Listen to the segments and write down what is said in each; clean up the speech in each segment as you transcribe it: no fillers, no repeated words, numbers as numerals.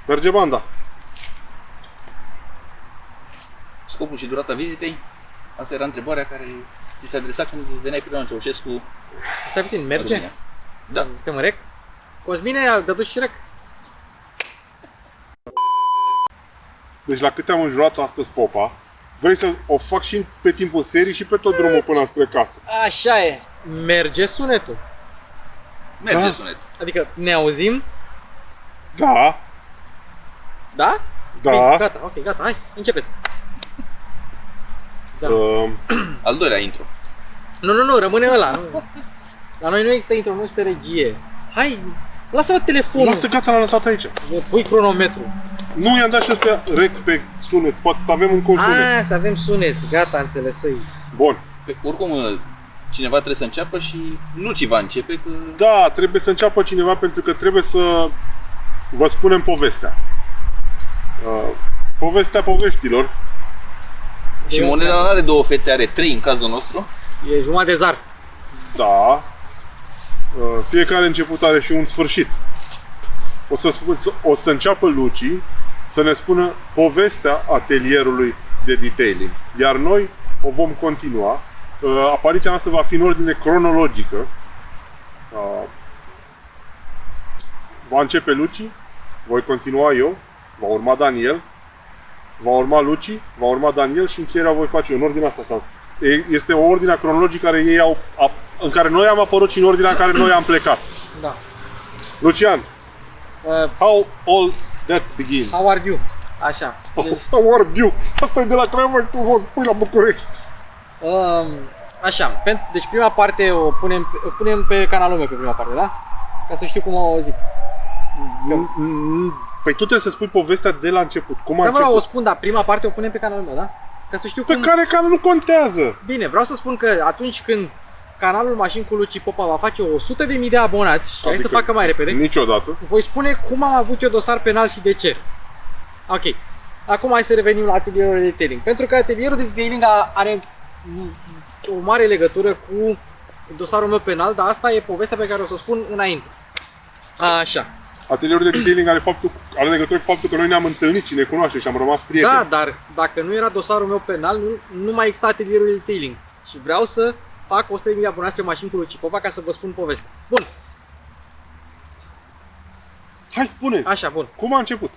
Merge banda. Scopul și durata vizitei? Asta era întrebarea care ți se adresa când veneai prima la Ceaușescu. Stai puțin, merge? România. Da. Suntem în rec? Cosmine, a dăduși și rec? Deci la câte am înjurat astăzi popa, vrei să o fac și pe timpul serii și pe tot drumul până spre casă. Așa e. Merge sunetul. Merge Da. sunetul. Adică ne auzim? Da, Da? da. Bine, gata, ok, gata, hai, începeți. Da. Al doilea intro. Nu, rămâne ăla. Nu. La noi nu există intro, nu există regie. Hai, lasă-mă telefonul. Lasă, gata, l-am lăsat aici. Pui cronometru. Nu i-am dat și ăstea rec pe sunet, poate să avem un consunet. Să avem sunet, gata, înțelesăi. Bun. Pe, oricum, cineva trebuie să înceapă și Luci va începe că... Da, trebuie să înceapă cineva pentru că trebuie să vă spunem povestea. Povestea poveștilor. Și moneda nu are două fețe, are trei în cazul nostru. E jumătate de zar. Da. Fiecare început are și un sfârșit. O să înceapă Luci să ne spună povestea atelierului de detailing. Iar noi o vom continua. Apariția noastră va fi în ordine cronologică. Va începe Luci, voi continua eu, va urma Daniel, va urma Luci, va urma Daniel și încheierea voi face eu în ordinea asta. Sau este o ordine cronologică care ei în care noi am apărut și în ordinea în care noi am plecat. Da. Lucian, how all that begin? How are you? Așa. How are you? Asta e de la Craiova și tu o spui la București. Așa, deci prima parte o punem pe canalul meu pe prima parte, da? Ca să știu cum o zic. Păi tu trebuie să spui povestea de la început. Cum a Da, mă, început? o spun, da, prima parte o punem pe canalul meu, da? Ca să știu Pe cum... care canal nu contează. Bine, vreau să spun că atunci când canalul Mașini cu Luci Popa va face 100.000 de abonați și hai să facă mai repede, Niciodată. voi spune cum am avut eu dosar penal și de ce. Ok. Acum hai să revenim la atelierul de detailing. Pentru că atelierul de detailing are o mare legătură cu dosarul meu penal, dar asta e povestea pe care o să o spun înainte. Așa. Atelierul de detailing are legătură cu faptul că noi ne-am întâlnit și ne cunoaștem și am rămas prieteni. Da, dar dacă nu era dosarul meu penal, nu mai exista atelierul de detailing. Și vreau să fac 100.000 de abonați pe Mașini cu Luci Popa ca să vă spun povestea. Bun. Hai, spune! Așa, bun. Cum a început?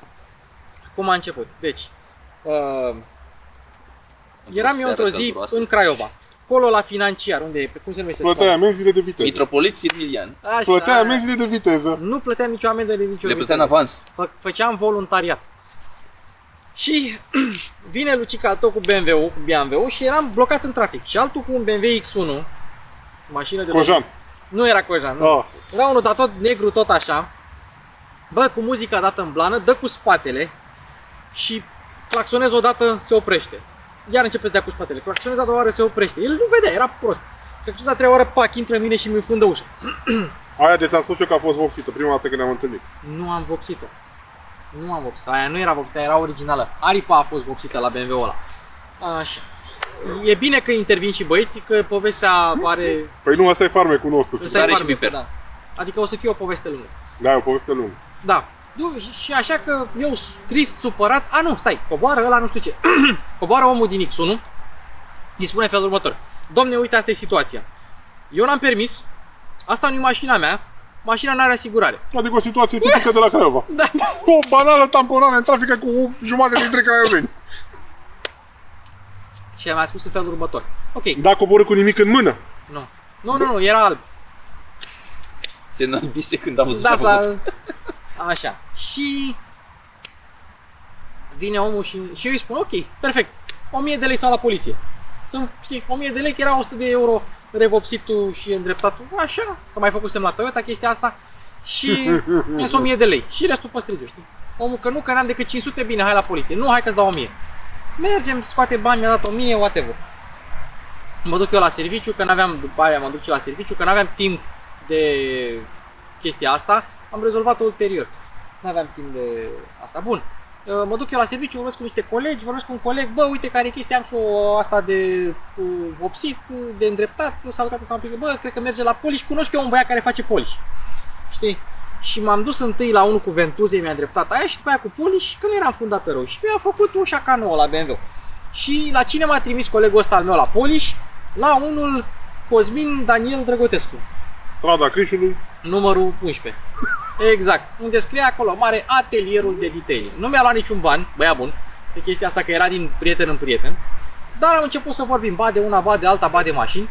Cum a început? Deci, eram eu într-o zi în Craiova. Acolo la financiar, unde e, cum se numește? Plăteai amenziile de viteză. Mitropolit Firmilian. Așa, Plăteai amenziile de viteză. nu plăteam nicio amendă de nicio Le plătea în avans. Făceam voluntariat. Și vine Lucica al tău cu BMW-ul și eram blocat în trafic. Și altul cu un BMW X1, mașină de... Cojan. Nu era Cojan, nu. Ah. Era unul dar tot negru, tot așa. Bă, cu muzica dată în blană, dă cu spatele și claxonez odată, se oprește. Iar începe să dea cu spatele. Claxonez a doua oară, se oprește. El nu vedea, era prost. Claxonez a treia oară, pac, intră în mine și mi înfundă ușa. Aia de ți-am spus eu că a fost vopsită prima dată când ne-am întâlnit. Nu am vopsit-o. Nu am vopsit-o. Aia nu era vopsită, era originală. Aripa a fost vopsită la BMW-ul ăla. Așa. E bine că intervin și băieții, că povestea are... Păi nu, asta e farmecul nostru. Ăsta e Sare și farmecul, piper. da. Adică o să fie o poveste lungă. Da, e o poveste lungă. Da. Și așa că eu trist, supărat, nu, stai, coboară ăla nu știu ce. Coboară omul din X1, îi spune felul următor: domne, uite, asta e situația. Eu n-am permis, asta nu e mașina mea, mașina n-are asigurare. Adică o situație tipică de la Craiova. Da. O banală tamponare în trafic cu o jumătate dintre craioveni. Și mi-a spus în felul următor: ok, Da, coborâ cu nimic în mână. nu, era alb. Se înalbise când a văzut Da, ce a făcut. Așa. Și vine omul și eu îi spun: ok, perfect, 1000 de lei sau la poliție. Sunt, știi, 1000 de lei, că era 100 de euro revopsitul și îndreptatul. Așa, că mai făcusem la Toyota chestia asta. Și mi-a 1000 de lei. Și restul păstrez eu, știi? Omul că nu, că n-am decât 500, bine, hai la poliție. Nu, hai că-ți dau 1000. Mergem, scoate bani, mi-a dat 1000, whatever. Mă duc eu la serviciu, că n-aveam, după aia mă duc și la serviciu, că n-aveam timp de chestia asta. Am rezolvat-o ulterior. N-aveam timp de asta. Bun. Mă duc eu la serviciu, vorbesc cu niște colegi, vorbesc cu un coleg, bă, uite care e chestia, am și o asta de vopsit, de îndreptat, salutate, bă, cred că merge la poliș, cunosc eu un băiat care face poliș. Știi? Și m-am dus întâi la unul cu ventuze, mi-a îndreptat aia și după aia cu polish, că nu eram fundat pe rău. Și mi-a făcut ușa ca nouă la BMW. Și la cine m-a trimis colegul ăsta al meu la polish? La unul Cosmin Daniel Drăgotescu, Strada Crișului. numărul 11. Exact. Unde scrie acolo mare atelierul de detailing. Nu mi-a luat niciun ban, băia bun, pe chestia asta că era din prieten în prieten. Dar am început să vorbim, ba de una, ba de alta, ba de mașini.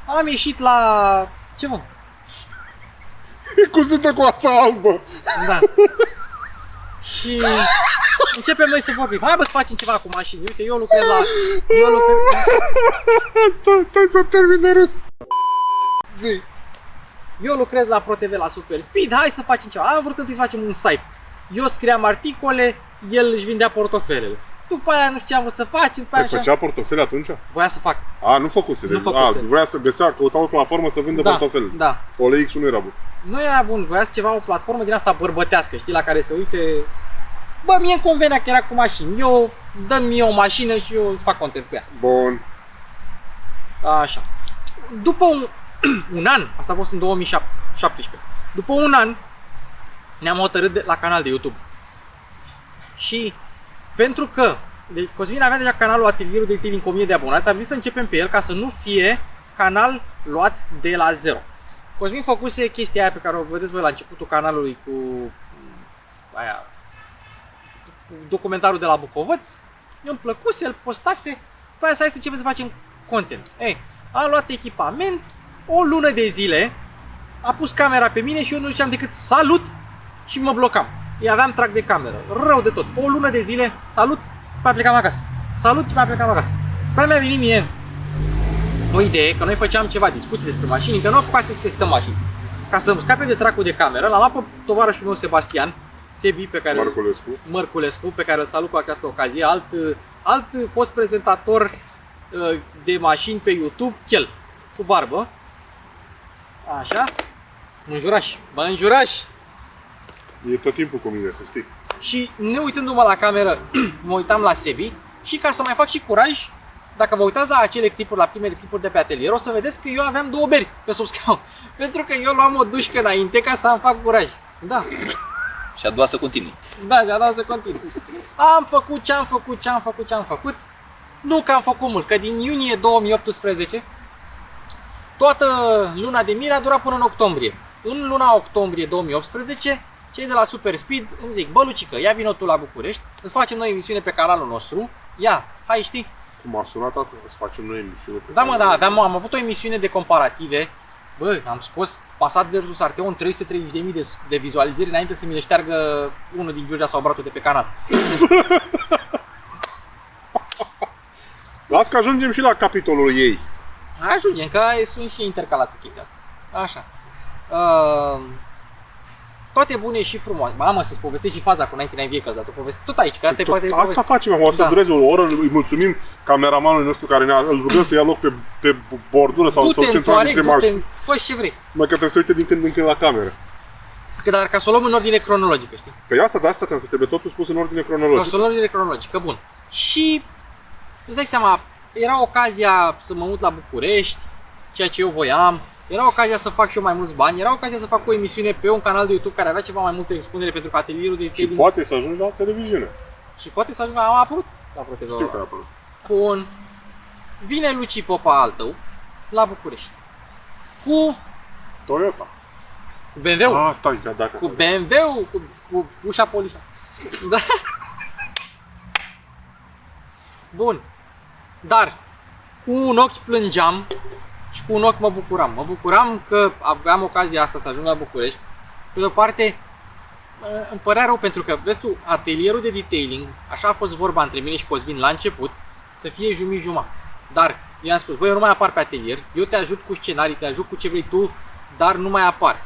Am ieșit la... ce mă? Cuzită cu ața albă. Da. Și începem noi să vorbim. Hai bă să facem ceva cu mașini. Uite, eu lucrez la... Stai să termine râs. Zi. Eu lucrez la ProTV la Super Speed. Hai să facem ceva. Am vrut întâi să facem un site. Eu scriam articole, el își vindea portofelele. După aia nu știu ce am vrut să facem. După aia Te făcea portofele atunci? voia să fac. A, nu făcuse. Nu făcuse. Vrea să căuta o platformă să vândă portofele. Da. OLX-ul nu era bun. Nu era bun, voia ceva, o platformă din asta bărbătească, știi, la care se uite... Bă, mie îmi convenea că era cu mașini. Eu dă-mi mie o mașină și eu îți fac content cu ea. Bun. Așa. După un an, asta a fost în 2017, după un an ne-am hotărât la canal de YouTube. Și pentru că Cosmin avea deja canalul Atelierul de Detailing cu 1000 de abonați, am zis să începem pe el ca să nu fie canal luat de la zero. Cosmin făcuse chestia aia pe care o vedeți voi la începutul canalului cu aia, cu documentarul de la Bucovăț. Mi-a plăcuse, el postase, după aia să hai să începem să facem content. Am luat echipament, o lună de zile, a pus camera pe mine și eu nu ziceam decât salut și mă blocam. Eu aveam trag de cameră, rău de tot. O lună de zile, salut, mai plecam acasă. Salut, mai plecam acasă. După mi-a venit mie o idee, că noi făceam ceva discuții despre mașini, că nu apucase să testăm mașini. Ca să-mi scape de tracul de cameră, l-am luat pe tovarășul meu Sebastian, Sebi, pe care Mărculescu, pe care îl salut cu această ocazie, alt fost prezentator de mașini pe YouTube, chel, cu barbă. Așa. Înjuraș, bă, înjuraș! E tot timpul cu mine, să știi. Și ne uitându-mă la cameră, mă uitam la Sebi și ca să mai fac și curaj, dacă vă uitați la acele clipuri, la primele clipuri de pe atelier, o să vedeți că eu aveam 2 beri pe sub scaun. Pentru că eu luam o dușcă înainte ca să-mi fac curaj. Da. Și a doua să continui. Da, și a doua să continui. Am făcut ce am făcut. Nu că am făcut mult, că din iunie 2018 toată luna de mire a durat până în octombrie. În luna octombrie 2018, cei de la Super Speed îmi zic, bă Lucică, ia vino tu la București, îți facem noi emisiune pe canalul nostru, ia, hai știi? Cum a sunat asta să facem noi emisiune? Da mă, da, am avut o emisiune de comparative, bă, am scos Passat versus Arteon 330.000 de vizualizări înainte să mi le șteargă unul din Giurgia sau Bratul de pe canal. Las că ajungem și la capitolul ei. Ajungem, că sunt și intercalați chestia asta. Așa. Toate bune și frumoase. Mamă, să-ți povestesc și faza cu 99 Vehicles, dar să povestesc tot aici, că asta e parte de Asta facem acum, o să dureze o oră, îi mulțumim cameramanului nostru care îl rugăm să ia loc pe bordură sau să centrăm dintre mașini. Fă-și ce vrei. Mai că trebuie să uite din când în când la cameră. Că dar ca să o luăm în ordine cronologică, știi? Păi asta, de asta trebuie totul spus în ordine Ca să o cronologică. luăm în ordine cronologică, bun. Și îți dai seama, era ocazia să mă mut la București, ceea ce eu voiam. Era ocazia să fac și eu mai mulți bani, era ocazia să fac o emisiune pe un canal de YouTube care avea ceva mai multă expunere pentru că atelierul de Și detailing... poate să ajungi la televiziune. Și poate să ajungă, am apărut la ProTV. Știu că a apărut. Bun. Vine Luci Popa al tău la București. Cu Toyota. BMW-ul. Stai, că dacă... Cu BMW-ul, cu ușa polișa. Da. Bun. Dar cu un ochi plângeam și cu un ochi mă bucuram. Mă bucuram că aveam ocazia asta să ajung la București. Pe de o parte, îmi părea rău pentru că, vezi tu, atelierul de detailing, așa a fost vorba între mine și Cosmin la început, să fie jumătate. Dar i-am spus, băi, eu nu mai apar pe atelier, eu te ajut cu scenarii, te ajut cu ce vrei tu, dar nu mai apar.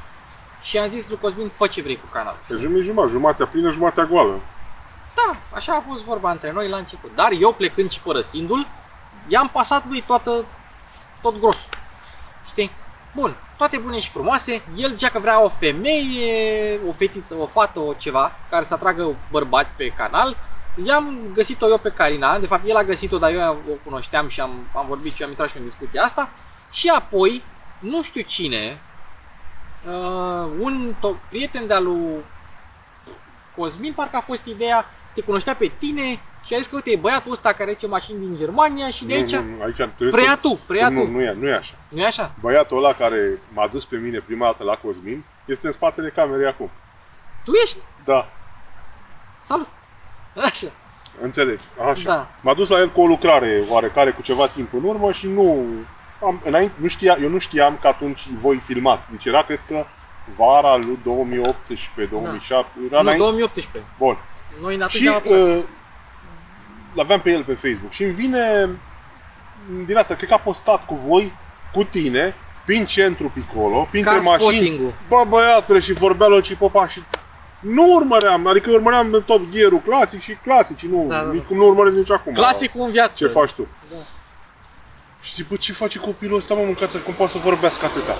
Și am zis lui Cosmin, fă ce vrei cu canalul. Pe jumatea plină, jumatea goală. Da, așa a fost vorba între noi la început. Dar eu plecând și părăsindu-l, i-am pasat lui tot grosul. Știi? Bun, toate bune și frumoase. El zicea că vrea o femeie, o fetiță, o fată, o ceva, care să atragă bărbați pe canal. I-am găsit-o eu pe Carina, de fapt el a găsit-o, dar eu o cunoșteam și am vorbit și am intrat și în discuția asta. Și apoi, nu știu cine, prieten de-al lui Cosmin, parcă a fost ideea, te cunoștea pe tine și a zis că uite, e băiatul ăsta care aduce mașini din Germania și de aici... Nu, aici preia tu. Nu e așa. Nu e așa? Băiatul ăla care m-a dus pe mine prima dată la Cosmin este în spatele camerei acum. Tu ești? Da, Salut! Așa. înțelegi, așa. Da. M-a dus la el cu o lucrare oarecare cu ceva timp în urmă și eu nu știam că atunci voi filmat. Deci era, cred că, vara lui 2018, 2007. Era Nu, 2018. Bun. Noi în atunci Și am apucat. l-aveam pe el pe Facebook și îmi vine din asta, cred că a postat cu voi, cu tine, prin centru Piccolo, printre Car mașini. spotting-ul. Bă, băiatule, și vorbea lui Cipopa și nu urmăream, adică urmăream tot Gear-ul clasic și clasici, nu, Da. cum nu urmăresc nici acum. Clasicul în viață. Ce faci tu? Da. Și zic, bă, ce face copilul ăsta, mă, mâncați, cum poate să vorbească atâta?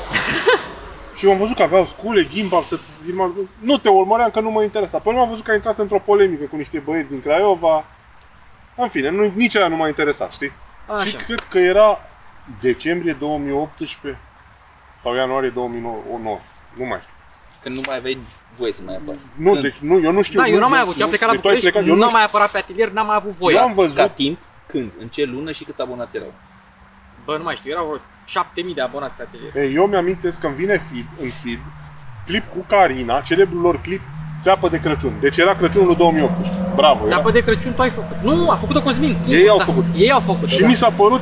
Și eu am văzut că aveau scule, gimbal, să filma. Nu te urmăream, că nu mă interesa. Până am văzut că a intrat într-o polemică cu niște băieți din Craiova. În fine, nici aia nu m-a interesat, știi? Așa. Și cred că era decembrie 2018 sau ianuarie 2019, nu mai știu. Când nu mai aveai voie să mai apari. Nu, Când? deci nu, eu nu știu. Da, eu n-am mai avut, eu am plecat la Deci tu ai București, plecat, eu nu nu am mai apărat pe atelier, n-am mai avut voie. Eu am văzut. Ca timp, când? În ce lună și câți abonați erau? Bă, nu mai știu, erau vreo 7000 de abonați pe atelier. Ei, eu mi-amintesc că îmi vine în feed, clip cu Carina, celebrul lor clip Țeapă de Crăciun. Deci era Crăciunul lui 2018. Bravo. Era. Țeapă de Crăciun tu ai făcut. Nu, a făcut-o Cosmin. Singur, Ei au făcut. Ei au făcut. Și mi s-a părut,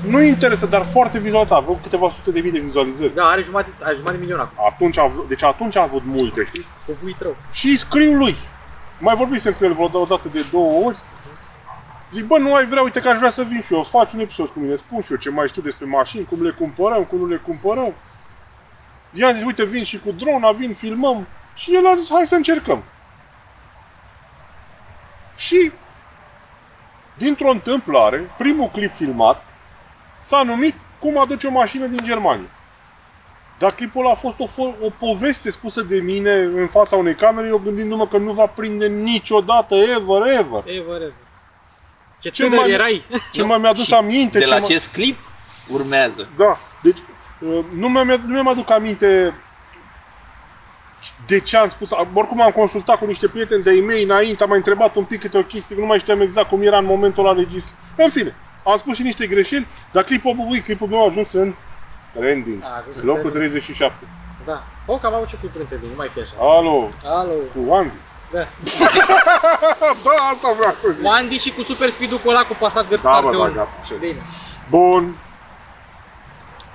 nu interesă, dar foarte vizual, a avut câteva sute de mii de vizualizări. Da, are jumătate de milion acum. Deci atunci a avut multe, știi? Cu buit rău. Și îi scriu lui. Mai vorbisem cu el vreo dată de 2 ori. Zic, bă, nu ai vrea, uite că aș vrea să vin și eu, să faci un episod cu mine, spun și eu ce mai știu despre mașini, cum le cumpărăm, cum nu le cumpărăm. I-am zis, uite, vin și cu drona, vin, filmăm. Și el a zis, hai să încercăm. Și, dintr-o întâmplare, primul clip filmat s-a numit Cum aduce o mașină din Germania. Dar clipul ăla a fost o poveste spusă de mine în fața unei camere, eu gândindu-mă că nu va prinde niciodată, ever. Ever. Ce Ce tânăr mai- erai. Ce mi-a adus aminte. De la ce acest clip urmează. Da, deci nu mi-am aduc aminte de ce am spus. Oricum am consultat cu niște prieteni de-ai mei înainte, am mai întrebat un pic câte o chestie, că nu mai știam exact cum era în momentul ăla legislativ. În fine, am spus și niște greșeli, dar clipul meu a ajuns în trending. A ajuns în Locul trending. 37. Da. O, că am avut și clipuri în trending, nu mai fi așa. Alo, Alo. cu Andy. Da. Da, asta vreau să zic. Cu Andy și cu Super Speed-ul cu ăla cu Passat versus Da, bă, Arteon. da, gata, așa. Bine. Bun.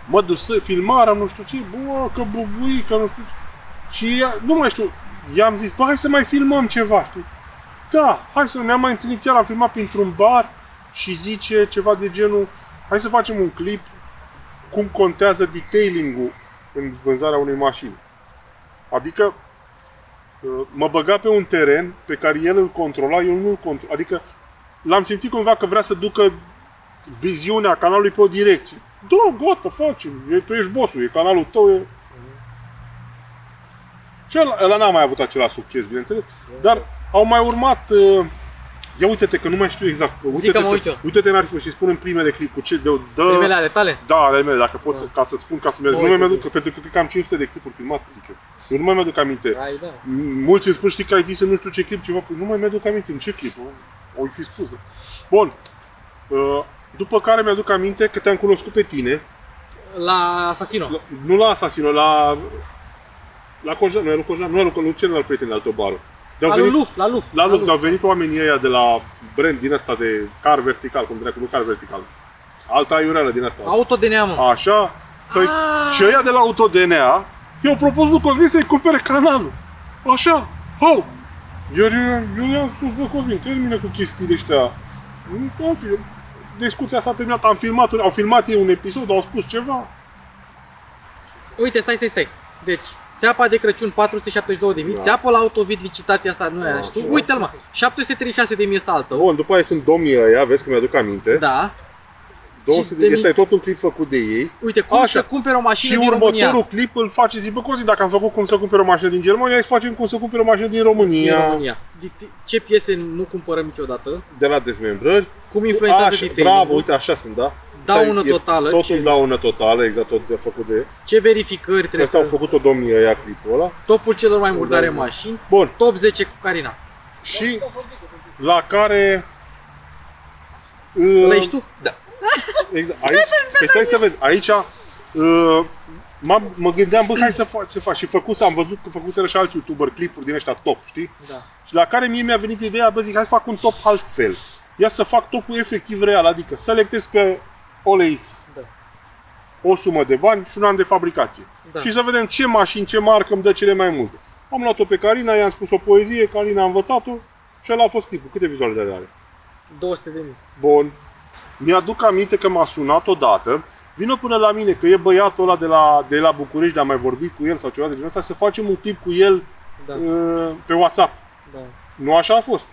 Mă duc să filmarea, nu știu ce, bă, că bubui, că nu știu ce. Și nu mai știu, i-am zis, bă, hai să mai filmăm ceva, știi? Da, hai să ne-am mai întâlnit, chiar am filmat printr-un bar și zice ceva de genul, hai să facem un clip cum contează detailing-ul în vânzarea unei mașini. Adică mă băga pe un teren pe care el îl controla, eu nu îl controla. Adică l-am simțit cumva că vrea să ducă viziunea canalului pe o direcție. Da, gata, facem. Tu ești bossul, e canalul tău. E... Și ăla n-a mai avut același succes, bineînțeles. Dar au mai urmat... Ia uite-te că nu mai știu exact. Zic că mă uit eu. Uite-te în arhivă și spune în primele clip cu ce... Primele ale tale? Da, ale mele, dacă pot, ca să spun, ca să merg. Nu mai mi-aduc, pentru că cred că am 500 de clipuri filmate, zic eu. Eu nu mai mi-aduc aminte. Ai, da. Mulți îmi spun, știi că ai zis în nu știu ce clip, ceva, nu mai mi-aduc aminte în ce clip, o fi spus. Bun. După care mi-aduc aminte că te-am cunoscut pe tine, La Assassino. nu la Assassino, la Cojan, nu era Cojan, nu era cu celălalt prieten al tău barul. La Luf, la Luf. La Luf, dar au venit oamenii ăia de la brand din ăsta de car vertical, cum dracu, nu car vertical. Alta aiureală din asta. Auto-DNA, mă. Așa. Și ăia de la Auto-DNA i-au propus lui Cosmin să-i cumpere canalul. Așa. Hau! Iar eu i-am spus, bă, Cosmin, termină cu chestiile ăștia. În fine, discuția s-a terminat, au filmat ei un episod, au spus ceva. Uite, stai. Deci, țeapa de Crăciun 472.000, Da. țeapă la Autovid licitația asta, nu e așa, știu? Uite-l, mă, 736.000 ăsta al tău. Bun, după aia sunt domnii ăia, vezi că mi-aduc aminte. Da. 200 de, este tot un clip făcut de ei. Uite, cum să cumpere o mașină Și din următorul România. clip îl face, zic, bă, Cosmin, dacă am făcut cum să cumpere o mașină din Germania, hai să facem cum să cumpere o mașină din România. Din România. Ce piese nu cumpărăm niciodată? De la dezmembrări. Cum influențează Așa, detailing-ul? bravo, uite, așa sunt, da? Daună e totală. Totul daună totală, exact, tot de făcut de... Ce verificări trebuie Asta au să... făcut-o domnii ăia clipul ăla. Topul celor mai murdare Da. mașini. Bun. Top 10 cu Carina. Și la care... Ăla ești tu? Da. Exact. Aici, păi stai să vezi, aici mă gândeam, bă, hai să fac. Și am văzut că făcuseră și alți youtuberi clipuri din ăștia top, știi? Da. Și la care mie mi-a venit ideea, bă, zic, hai să fac un top altfel. Ia să fac topul efectiv real, adică selectez pe OLX Da. o sumă de bani și un an de fabricație. Da. Și să vedem ce mașini, ce marcă îmi dă cele mai multe. Am luat-o pe Carina, i-am spus o poezie, Carina a învățat-o și ăla a fost clipul. Câte vizualizări are? 200.000. Bun. Mi-aduc aminte că m-a sunat odată, vină până la mine, că e băiatul ăla de la București, de am mai vorbit cu el sau ceva de genul ăsta, să facem un clip cu el Da. pe WhatsApp. Da. Nu așa a fost.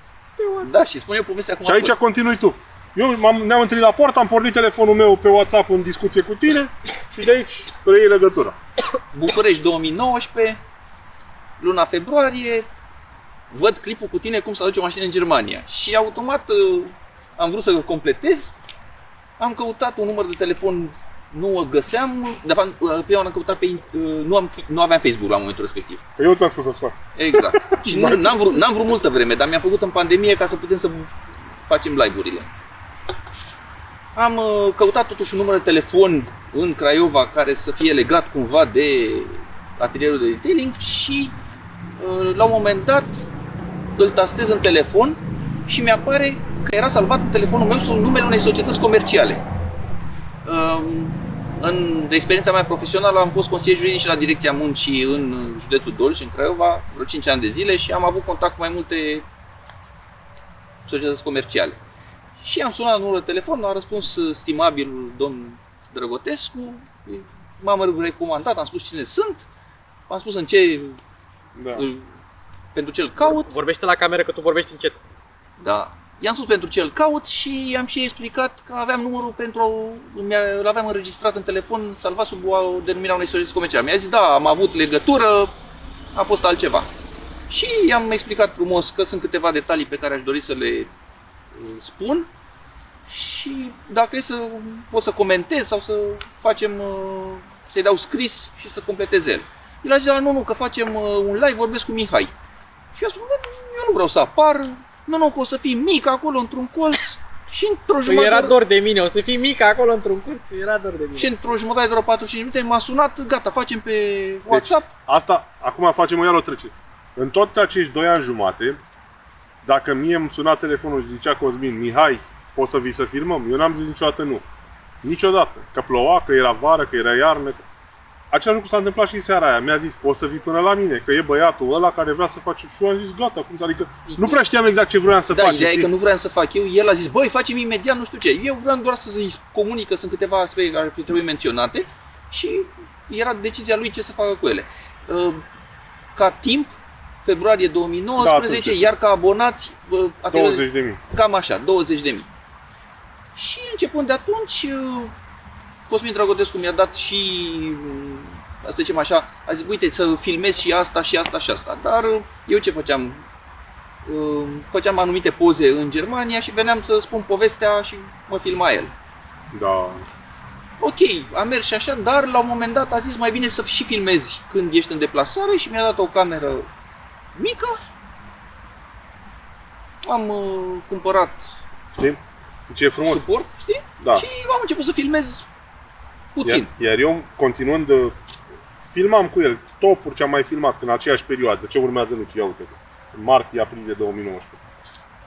Da, și spune povestea cum Și a aici fost. continui tu. Ne-am întâlnit la poartă, am pornit telefonul meu pe WhatsApp în discuție cu tine și de aici preiei legătura. București 2019, luna februarie, văd clipul cu tine cum să aduce o mașină în Germania. Și automat am vrut să-l completez, am căutat un număr de telefon, nu îl găseam, de fapt prima am căutat pe, nu aveam Facebook la momentul respectiv. Eu ți-am spus să-ți fac. Exact. Și n-am vrut multă vreme, dar mi-am făcut în pandemie ca să putem să facem live-urile. Am căutat totuși un număr de telefon în Craiova care să fie legat cumva de atelierul de detailing și la un moment dat îl tastez în telefon și mi-apare că era salvat în telefonul meu sub numele unei societăți comerciale. În experiența mea profesională am fost consilier juridic și la Direcția Muncii în județul Dolj, în Craiova, vreo 5 ani de zile și am avut contact cu mai multe societăți comerciale. Și am sunat la numărul de telefon, a răspuns stimabilul domn Drăgotescu, m-am recomandat, am spus cine sunt, am spus în ce, Da. pentru ce îl caut. Vorbește la cameră că tu vorbești încet. Da. I-am spus pentru ce îl caut și i-am și explicat că aveam numărul îl aveam înregistrat în telefon, salvat sub o denumire a unei societăți comerciale. Mi-a zis, da, am avut legătură, a fost altceva. Și i-am explicat frumos că sunt câteva detalii pe care aș dori să le spun și dacă e să pot să comentez sau să facem, să-i dau scris și să completez el. El a zis, nu, că facem un live, vorbesc cu Mihai. Și eu spun, eu nu vreau să apar, nu, că o să fii mic acolo într-un colț și într-o jumătate Era dor de mine, o să fii mic acolo într-un curț, era dor de mine. și într-o jumătate de oră 45 minute m-a sunat, gata, facem pe WhatsApp. Deci, asta, acum facem o iară o trecere. În tot acești 2 ani jumate, dacă mie îmi suna telefonul și zicea Cosmin, Mihai, poți să vii să filmăm? Eu n-am zis niciodată nu. Niciodată. Că ploua, că era vară, că era iarnă. Același lucru s-a întâmplat și seara aia. Mi-a zis, poți să vii până la mine, că e băiatul ăla care vrea să face. Și eu am zis, gata, cum să, adică nu prea știam exact ce vroiam să Da, fac. ideea e știi? că nu vreau să fac eu, el a zis, băi, facem imediat, nu știu ce. Eu vreau doar să-i comunic că sunt câteva aspecte care trebuie menționate și era decizia lui ce să facă cu ele. Ca timp, februarie 2019, Da, iar ca abonați, 20.000. cam așa, 20.000. Și începând de atunci, Cosmin Drăgotescu mi-a dat și, să zicem așa, a zis, uite, să filmez și asta, și asta, și asta. Dar eu ce făceam? Făceam anumite poze în Germania și veneam să spun povestea și mă filma el. Da. Ok, am mers și așa, dar la un moment dat a zis mai bine să și filmezi când ești în deplasare și mi-a dat o cameră mică. Am cumpărat Știi? Ce e frumos. suport, știi? Da. Și am început să filmez puțin. Iar eu, continuând, filmam cu el topuri ce am mai filmat în aceeași perioadă. Ce urmează Luci? Ia uite. În martie-aprilie 2019.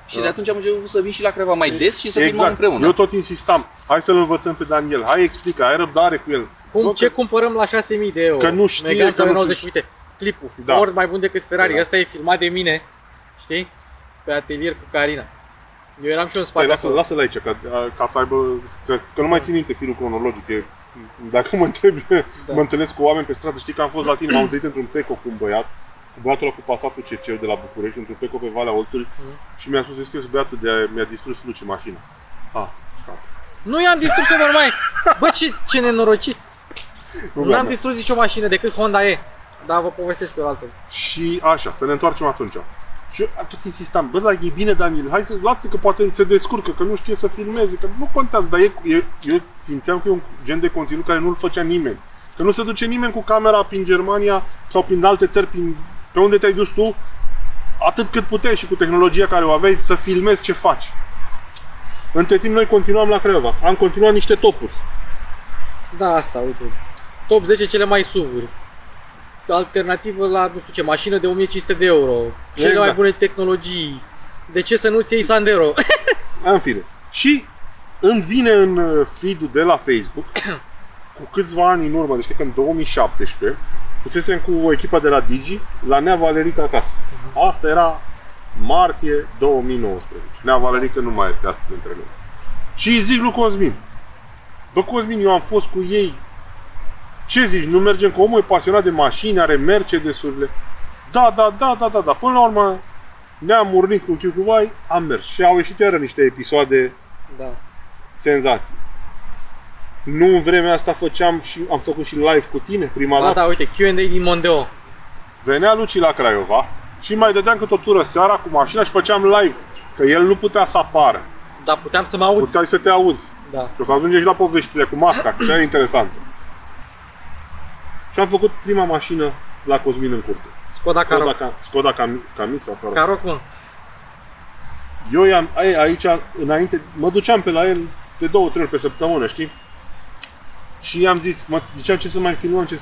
Și de atunci am început să vin și la Craiova mai des și să filmăm împreună. Eu tot insistam. Hai să-l învățăm pe Daniel. Hai, explică. Ai răbdare cu el. Ce cumpărăm la 6.000 de euro? Că nu știe, Meganța că nu 90, știe. uite, clipul, Da. Ford mai bun decât Ferrari. Da. Ăsta e filmat de mine, știi? Pe atelier cu Carina. Eu eram și eu în Stai, spate acolo. lasă-l aici, ca să aibă... Că nu mai țin minte firul cronologic. Dacă mă întrebi, mă întâlnesc cu oameni pe stradă, știi că am fost la tine, m-am întâlnit într-un peco cu un băiat, cu băiatul ăla cu Passatul CC de la București, într-un peco pe Valea Oltului și mi-a spus, că băiatul mi-a distrus Luci mașina. Gata. Nu i-am distrus-o normal. Bă, ce nenorocit. Nu N-am gata. distrus nicio mașină decât Honda E. Dar vă povestesc eu altă. Și așa, să ne întoarcem atunci. Și eu tot insistam, bă, dar e bine, Daniel, hai să lasă că poate se descurcă, că nu știe să filmeze, că nu contează, dar eu simțeam că e un gen de conținut care nu-l făcea nimeni. Că nu se duce nimeni cu camera prin Germania sau prin alte țări, pe unde te-ai dus tu, atât cât puteai și cu tehnologia care o aveai, să filmezi ce faci. Între timp noi continuam la Craiova. Am continuat niște topuri. Da, asta, uite. Top 10 cele mai SUV-uri. Alternativă la, nu știu ce, mașină de 1500 de euro. Cele Exact. mai bune tehnologii. De ce să nu-ți iei Sandero? În fine. Și îmi vine în feed-ul de la Facebook, cu câțiva ani în urmă, deci cred că în 2017, pusesem cu o echipă de la Digi la Nea Valerica acasă. Asta era martie 2019. Nea Valerica nu mai este astăzi între noi. Și îi zic lui Cosmin: bă, Cosmin, eu am fost cu ei. Ce zici, nu mergem? Că omul e pasionat de mașini, are Mercedes-urile. Da. Până la urmă ne-am urnit cu chiu cu vai, am mers. Și au ieșit iară niște episoade Da. senzații. Nu în vremea asta am făcut și live cu tine prima Ba dată. da, uite, Q&A din Mondeo. Venea Luci la Craiova și mai dădeam câte o tură seara cu mașina și făceam live. Că el nu putea să apară. Dar puteam să mă aud. Puteai să te auzi. Da. Și o să ajungem și la poveștile cu masca, că e interesantă. Și am făcut prima mașină la Cosmin în curte. Skoda Karoq. Skoda Kamiq sau Karoq. Karoq, mă. Eu aici, înainte, mă duceam pe la el de 2-3 ori pe săptămână, știi? Și i-am zis, mă ziceam ce să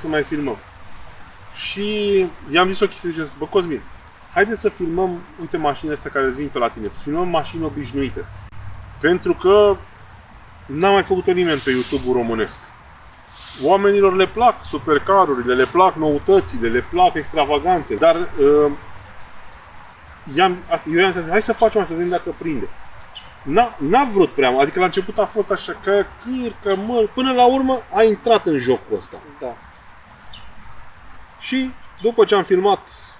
mai filmăm. Și i-am zis o chestie, zice, bă, Cosmin, haideți să filmăm, uite mașinile astea care îți vin pe la tine, să filmăm mașini obișnuite. Pentru că n-a mai făcut-o nimeni pe YouTube-ul românesc. Oamenilor le plac supercarurile, le plac noutățile, le plac extravaganțe, dar eu i-am zis, hai să facem asta, să vedem dacă prinde. N-a vrut prea mult, adică la început a fost așa că cârcă, până la urmă a intrat în jocul ăsta. Da. Și după ce am filmat,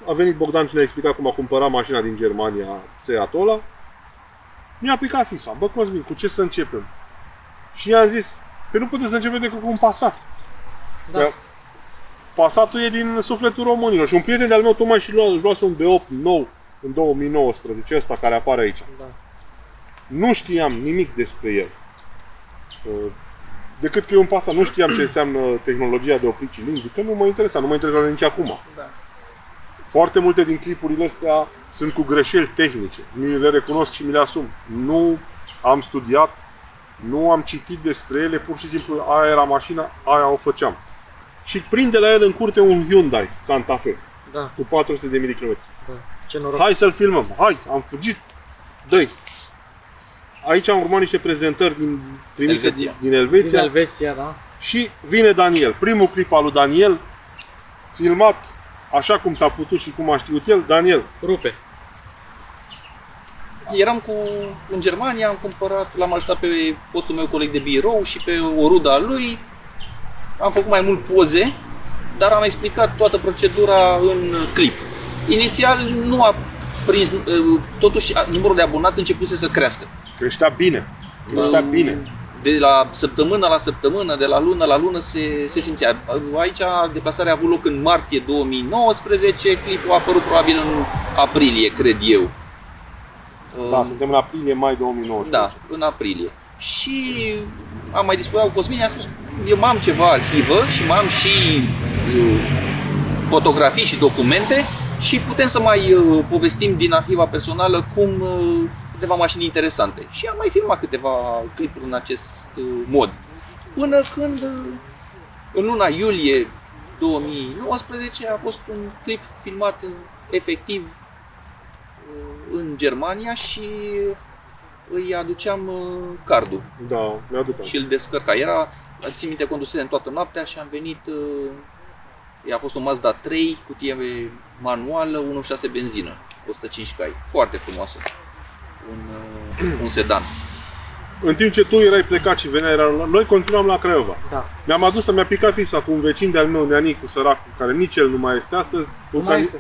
a venit Bogdan și ne-a explicat cum a cumpărat mașina din Germania, Seat-ul ăla. Mi-a picat fisa. Bă, Cosmin, cu ce să începem? Și i-am zis, că nu putem să începem decât cu un Passat. Da. Că Passatul e din sufletul românilor. Și un prieten de-al meu tocmai și luase un B8 nou în 2019, ăsta care apare aici. Da. Nu știam nimic despre el. Decât că e un Passat. Nu știam ce înseamnă tehnologia de oprit cilindri, că nu mă interesează nici acum. Da. Foarte multe din clipurile astea sunt cu greșeli tehnice. Mi le recunosc și mi le asum. Nu am studiat, nu am citit despre ele, pur și simplu aia era mașina, aia o făceam. Și prinde la el în curte un Hyundai Santa Fe Da. cu 400.000 de kilometri. Da. Ce noroc. Hai să-l filmăm, hai, am fugit, dă-i. Aici am urmat niște prezentări trimise Elveția. din Elveția. Din Elveția, da. Și vine Daniel, primul clip al lui Daniel, filmat așa cum s-a putut și cum a știut el. Daniel, Rupe. Eram în Germania, am cumpărat, l-am ajutat pe fostul meu coleg de birou și pe o rudă a lui. Am făcut mai mult poze, dar am explicat toată procedura în clip. Inițial nu a prins, totuși numărul de abonați începuse să crească. creștea bine. Bine. De la săptămână la săptămână, de la lună la lună se simțea. Aici deplasarea a avut loc în martie 2019, clipul a apărut probabil în aprilie, cred eu. Da, suntem în aprilie-mai 2019. Da, în aprilie. Și am mai discutat cu Cosmin, a spus, eu mai am ceva arhivă și mai am și fotografii și documente și putem să mai povestim din arhiva personală câteva mașini interesante. Și am mai filmat câteva clipuri în acest mod. Până când, în luna iulie 2019, a fost un clip filmat efectiv în Germania și îi aduceam cardul Da, mi-aduc. și îl descărca. Țin minte, condusesem toată noaptea și am venit, a fost o Mazda 3, cutie manuală, 1.6 benzină, 105 cai, foarte frumoasă, un sedan. În timp ce tu erai plecat și noi continuam la Craiova. Da. Mi-a picat fisa cu un vecin de-al meu, Neanicu, săracul, care nici el nu mai este astăzi, nu mai este.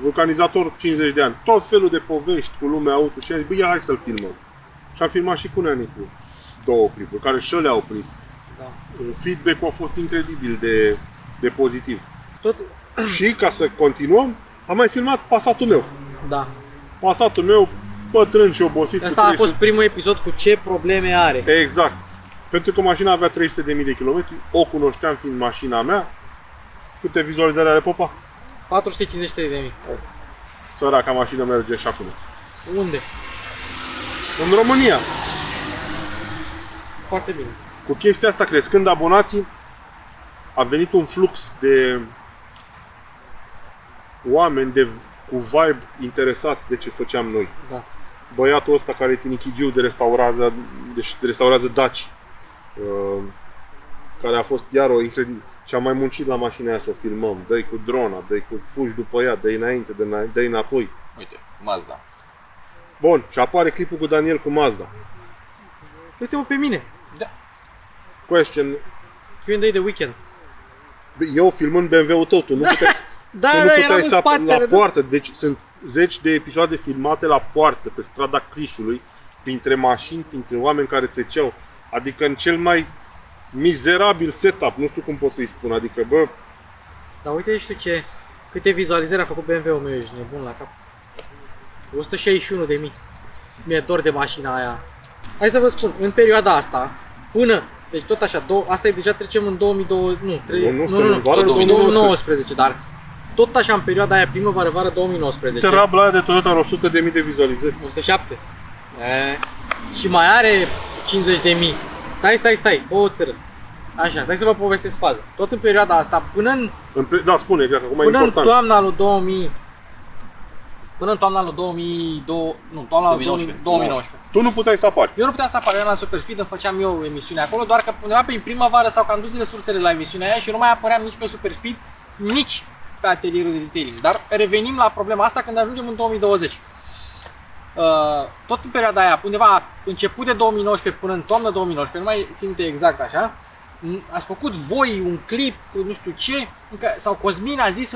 Vulcanizator 50 de ani, tot felul de povești cu lumea auto și a zis, băi, ia, hai să-l filmăm. Și am filmat și cu Neanicu 2 clipuri, care și le-au prins. Da. Feedback-ul a fost incredibil de pozitiv. Tot, Și ca să continuăm, am mai filmat Passatul meu. da. Passatul meu, bătrân și obosit. Asta a fost primul episod cu ce probleme are. Exact. Pentru că mașina avea 300.000 de kilometri, o cunoșteam fiind mașina mea. Câte vizualizări are popa? 453.000. Săraca mașină merge și acum. Unde? În România. Foarte bine. Cu chestia asta, crescând abonații, a venit un flux de oameni cu vibe interesați de ce făceam noi. Da. Băiatul ăsta care e tinichigiu de restaurează Daci, care a fost iar o incredibil. Și am mai muncit la mașina aia să o filmăm. Dă-i cu drona, dă-i cu fugi după ea, dă-i înainte, dă-i înapoi. Uite, Mazda. Bun, și apare clipul cu Daniel cu Mazda. Uite-mă pe mine. Da. Question, Q&A de weekend. eu filmând BMW-ul tău, tu nu puteai, Da, tu nu da, eram puteai în să spatele, la da. poartă. Deci sunt zeci de episoade filmate la poartă, pe strada Crișului, printre mașini, printre oameni care treceau. Adică în cel mai mizerabil setup, nu știu cum pot să-i spun, adică bă, Dar uite și tu câte vizualizări a făcut BMW-ul meu, ești nebun la cap. 161.000. Mi-e dor de mașina aia. Hai să vă spun, în perioada asta, până, deci tot așa, asta e deja trecem în 2020, în vară 2019, dar tot așa în perioada aia, primăvară-vară 2019. rabla aia de Toyota are 100.000 de vizualizări. 107. Și mai are 50.000. Stai, o țără. Așa, stai să vă povestesc faza. Tot în perioada asta, până Da, spune, că acum e în important. toamna lui 2000. Până în toamna lui 2019. Tu nu puteai să apari. Eu nu puteam să apar, eu eram la Super Speed, îmi făceam eu emisiunea acolo, doar că undeva prin primăvară s-au cam dus resursele la emisiunea aia și nu mai apăream nici pe Super Speed, nici pe atelierul de detailing. Dar revenim la problema asta când ajungem în 2020. Tot în perioada aia, undeva început de 2019 până în toamnă 2019, nu mai țin minte exact așa, ați făcut voi un clip, nu știu ce, sau Cosmin a zis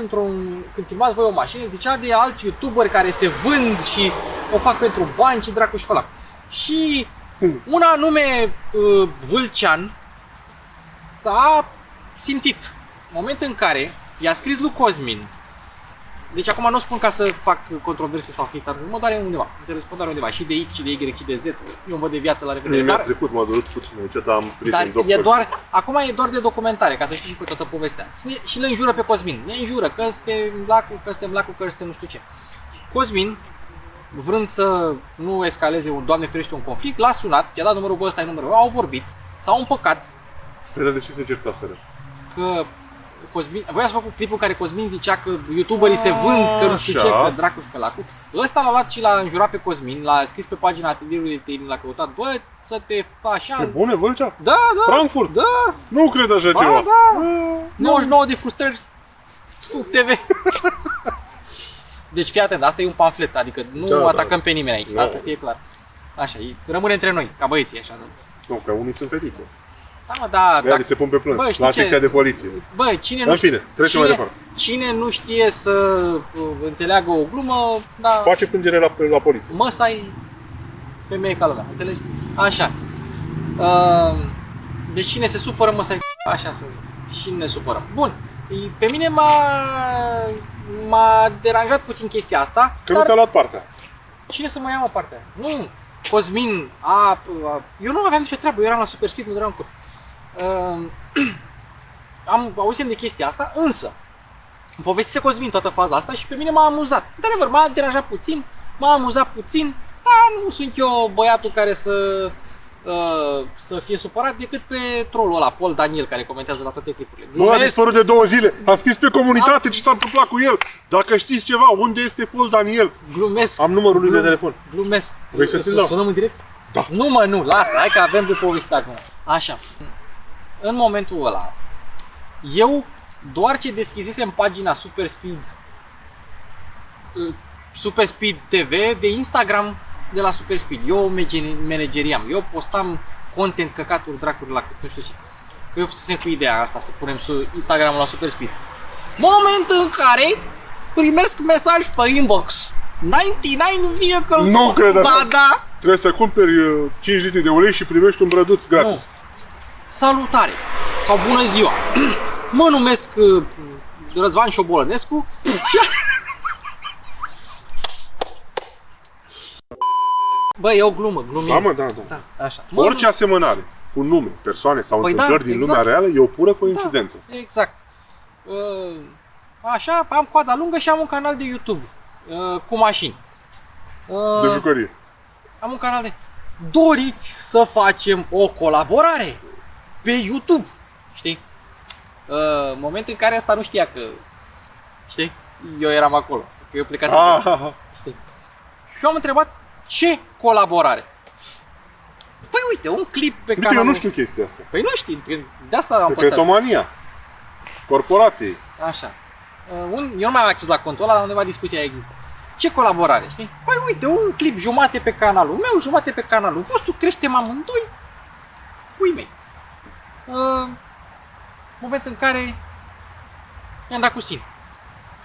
când filmați voi o mașină, zicea de alți youtuberi care se vând și o fac pentru bani și dracu și colac. Și un anume Vâlcean s-a simțit. În momentul în care i-a scris lui Cosmin, deci acum nu spun ca să fac controverse sau hate, mă doare undeva, înțelegi, mă doare undeva, și de X, și de Y, și de Z, eu îmi văd de viață la revedere. Mi-a trecut, m-a durut puțin aici, dar am prieten dar acum e doar de documentare, ca să știi și pe toată povestea. Și le înjură pe Cosmin, ne înjură că suntem lacul, că suntem nu știu ce. Cosmin, vrând să nu escaleze, Doamne ferește, un conflict, l-a sunat, i-a dat numărul, ăsta e numărul, au vorbit, s-au împăcat. Dar de ce se certaseră? Că Cosmin, voi ați făcut clipul în care Cosmin zicea că youtuberii se vând, că nu știu ce, că dracu și că lacu. Ăsta l-a luat și l-a înjurat pe Cosmin, l-a scris pe pagina atelierului de l-a căutat, bă, să te faci așa. E bune, Vâlcea? Da. Frankfurt? Da. Nu cred așa ceva. Da. 99 de frustrări cu TV. Deci fii atent, asta e un pamflet, adică nu atacăm pe nimeni aici, da, să fie clar. Așa, rămâne între noi, ca băieții, așa, nu? Nu, că unii sunt fetițe. Da, mă, da. Iar se pun pe plâns, la secția de poliție. Bă, cine nu știe să înțeleagă o glumă, da. Face plângere la poliție. Măsai femeie ca lumea, înțelegi? Așa. Deci cine se supără, măsai așa să... Și ne supărăm. Bun. Pe mine m-a deranjat puțin chestia asta. Că nu ți-a luat partea. Cine să mă ia partea? Nu. Cosmin eu nu aveam nicio treabă, eu eram la Super Speed, mă duream în cur. Auzisem de chestia asta, însă îmi povestise Cosmin toată faza asta și pe mine m-a amuzat. Într-adevăr, m-a deranjat puțin, m-a amuzat puțin, dar nu sunt eu băiatul care să fie supărat decât pe trollul ăla, Paul Daniel, care comentează la toate clipurile. Nu a dispărut de 2 zile, a scris pe comunitate ce s-a întâmplat cu el. Dacă știți ceva, unde este Paul Daniel? Glumesc. Am numărul lui de telefon. Glumesc. Vrei să ți-l dau? Sunăm în direct? Da. Nu mă, nu, lasă, hai că avem de povestit acum. Așa. În momentul ăla, eu doar ce deschisesem pagina Super Speed TV de Instagram de la Super Speed. Eu manageriam, eu postam content căcaturi, dracuri la nu știu ce. Că eu fusesem cu ideea asta să punem Instagramul la Super Speed. Moment în care primesc mesaj pe inbox. 99 vehicles. Nu cred așa. Da. Trebuie să cumperi 5 litri de ulei și primești un brăduț gratis. Nu. Salutare sau bună ziua. Mă numesc Răzvan Șobolănescu și Bă, e o glumă, glumim. Da, mă, da. Da, așa. Orice asemănare cu nume, persoane sau Păi întâmplări da, din exact. lumea reală e o pură coincidență. Da, exact. Așa, am coada lungă și am un canal de YouTube cu mașini. De jucărie. Am un canal de... Doriți să facem o colaborare pe YouTube, știi? În momentul în care asta nu știa că... Știi? Eu eram acolo, că eu plecasem. Știi? Și eu am întrebat ce colaborare. Păi uite, un clip pe Uite, canalul... eu nu știu chestia asta. Păi nu știi, de asta am păstrat. Secretomania. Corporației. Așa. Eu nu mai am acces la contul ăla, dar undeva discuția există. Ce colaborare, știi? Păi uite, un clip jumate pe canalul meu, jumate pe canalul vostru, creștem amândoi, pui mei. Moment în care i-am dat cu sim.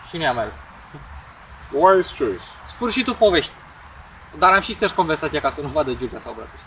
Și nu i-am mai răspuns. Wise choice. Sfârșitul poveștii. Dar am și șters conversația ca să nu vadă Giurgia sau Bratuș.